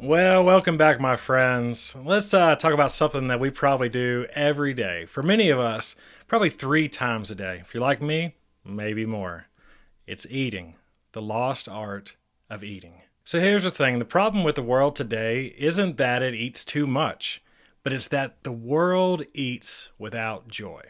Well, welcome back, my friends. Let's talk about something that we probably do every day. For many of us, probably 3 times a day. If you're like me, maybe more. It's eating, the lost art of eating. So here's the thing, the problem with the world today isn't that it eats too much, but it's that the world eats without joy.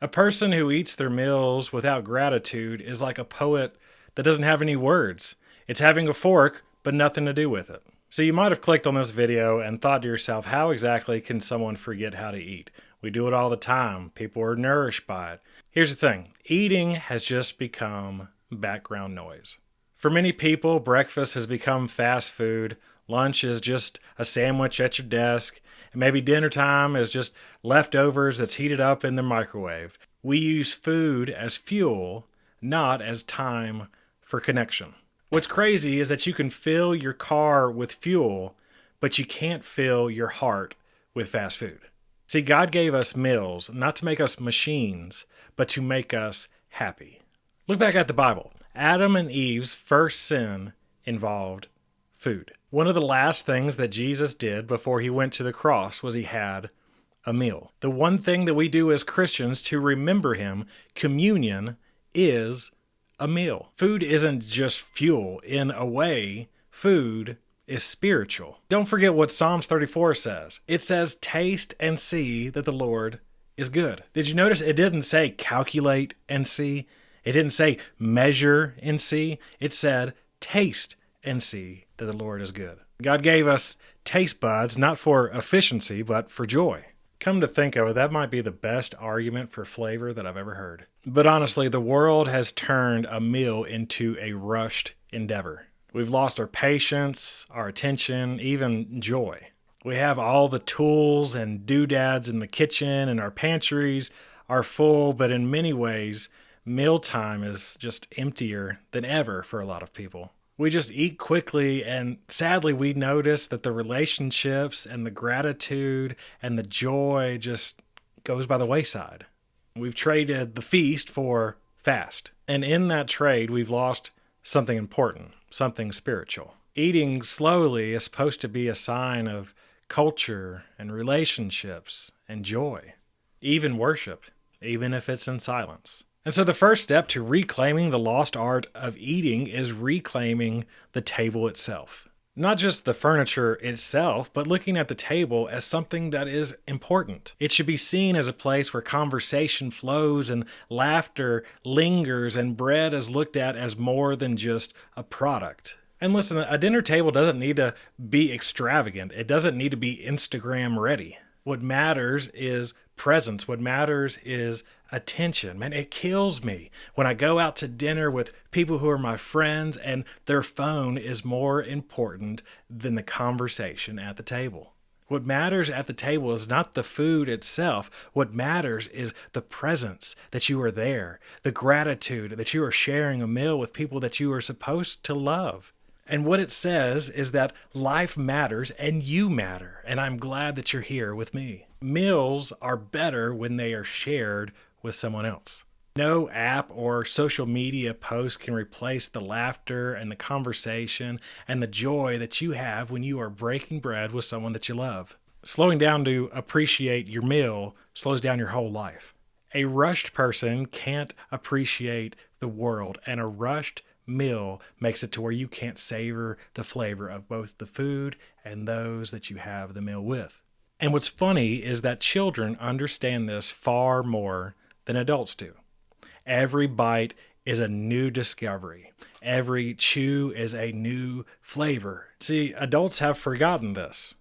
A person who eats their meals without gratitude is like a poet that doesn't have any words. It's having a fork, but nothing to do with it. So you might have clicked on this video and thought to yourself, how exactly can someone forget how to eat? We do it all the time. People are nourished by it. Here's the thing, eating has just become background noise. For many people, breakfast has become fast food. Lunch is just a sandwich at your desk. And maybe dinner time is just leftovers that's heated up in the microwave. We use food as fuel, not as time for connection. What's crazy is that you can fill your car with fuel, but you can't fill your heart with fast food. See, God gave us meals not to make us machines, but to make us happy. Look back at the Bible. Adam and Eve's first sin involved food. One of the last things that Jesus did before he went to the cross was he had a meal. The one thing that we do as Christians to remember him, communion, is a meal. Food isn't just fuel. In a way, food is spiritual. Don't forget what Psalms 34 says. It says, taste and see that the Lord is good. Did you notice it didn't say calculate and see? It didn't say measure and see. It said taste and see that the Lord is good. God gave us taste buds not for efficiency, but for joy. Come to think of it, that might be the best argument for flavor that I've ever heard. But honestly, the world has turned a meal into a rushed endeavor. We've lost our patience, our attention, even joy. We have all the tools and doodads in the kitchen, and our pantries are full, but in many ways, mealtime is just emptier than ever for a lot of people. We just eat quickly, and sadly, we notice that the relationships and the gratitude and the joy just goes by the wayside. We've traded the feast for fast. And in that trade, we've lost something important, something spiritual. Eating slowly is supposed to be a sign of culture and relationships and joy, even worship, even if it's in silence. And so the first step to reclaiming the lost art of eating is reclaiming the table itself. Not just the furniture itself, but looking at the table as something that is important. It should be seen as a place where conversation flows and laughter lingers and bread is looked at as more than just a product. And listen, a dinner table doesn't need to be extravagant. It doesn't need to be Instagram ready. What matters is presence. What matters is attention. Man, it kills me when I go out to dinner with people who are my friends and their phone is more important than the conversation at the table. What matters at the table is not the food itself. What matters is the presence that you are there, the gratitude that you are sharing a meal with people that you are supposed to love. And what it says is that life matters and you matter. And I'm glad that you're here with me. Meals are better when they are shared with someone else. No app or social media post can replace the laughter and the conversation and the joy that you have when you are breaking bread with someone that you love. Slowing down to appreciate your meal slows down your whole life. A rushed person can't appreciate the world, and a rushed meal makes it to where you can't savor the flavor of both the food and those that you have the meal with. And what's funny is that children understand this far more than adults do. Every bite is a new discovery. Every chew is a new flavor. See, adults have forgotten this.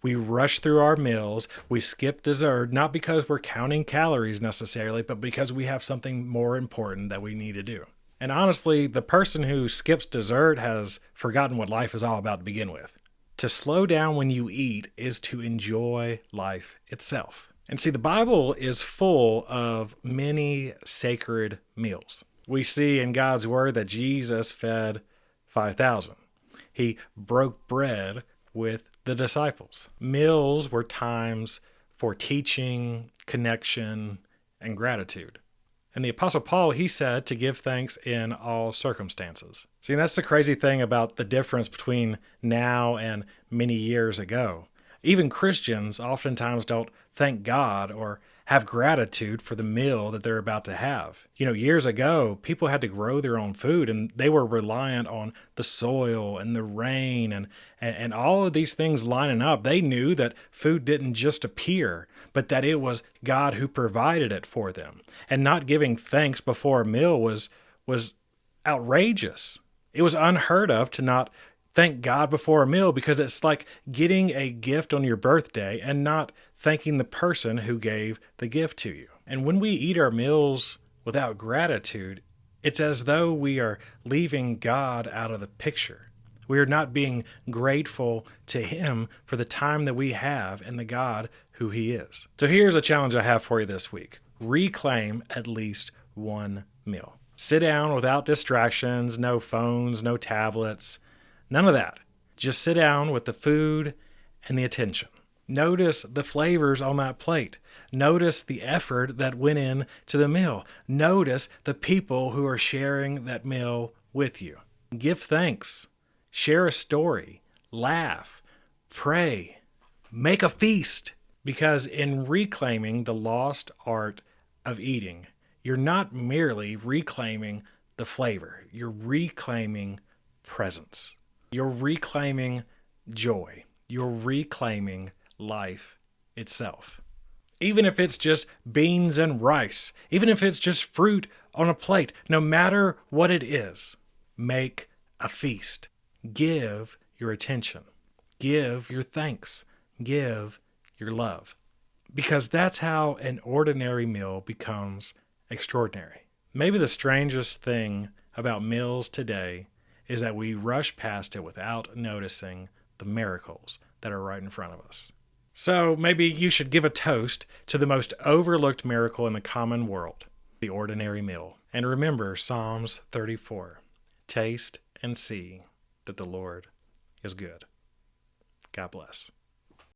We rush through our meals, we skip dessert, not because we're counting calories necessarily, but because we have something more important that we need to do. And honestly, the person who skips dessert has forgotten what life is all about to begin with. To slow down when you eat is to enjoy life itself. And see, the Bible is full of many sacred meals. We see in God's word that Jesus fed 5,000. He broke bread with the disciples. Meals were times for teaching, connection, and gratitude. And the Apostle Paul, he said to give thanks in all circumstances. See, that's the crazy thing about the difference between now and many years ago. Even Christians oftentimes don't thank God or have gratitude for the meal that they're about to have. Years ago, people had to grow their own food and they were reliant on the soil and the rain and all of these things lining up. They knew that food didn't just appear, but that it was God who provided it for them. And not giving thanks before a meal was outrageous. It was unheard of to not thank God before a meal, because it's like getting a gift on your birthday and not thanking the person who gave the gift to you. And when we eat our meals without gratitude, it's as though we are leaving God out of the picture. We are not being grateful to Him for the time that we have and the God who He is. So here's a challenge I have for you this week. Reclaim at least one meal. Sit down without distractions, no phones, no tablets, none of that. Just sit down with the food and the attention. Notice the flavors on that plate. Notice the effort that went in to the meal. Notice the people who are sharing that meal with you. Give thanks. Share a story. Laugh. Pray. Make a feast. Because in reclaiming the lost art of eating, you're not merely reclaiming the flavor. You're reclaiming presence. You're reclaiming joy. You're reclaiming life itself. Even if it's just beans and rice, even if it's just fruit on a plate, no matter what it is, make a feast. Give your attention. Give your thanks. Give your love. Because that's how an ordinary meal becomes extraordinary. Maybe the strangest thing about meals today is that we rush past it without noticing the miracles that are right in front of us. So maybe you should give a toast to the most overlooked miracle in the common world, the ordinary meal. And remember Psalms 34, taste and see that the Lord is good. God bless.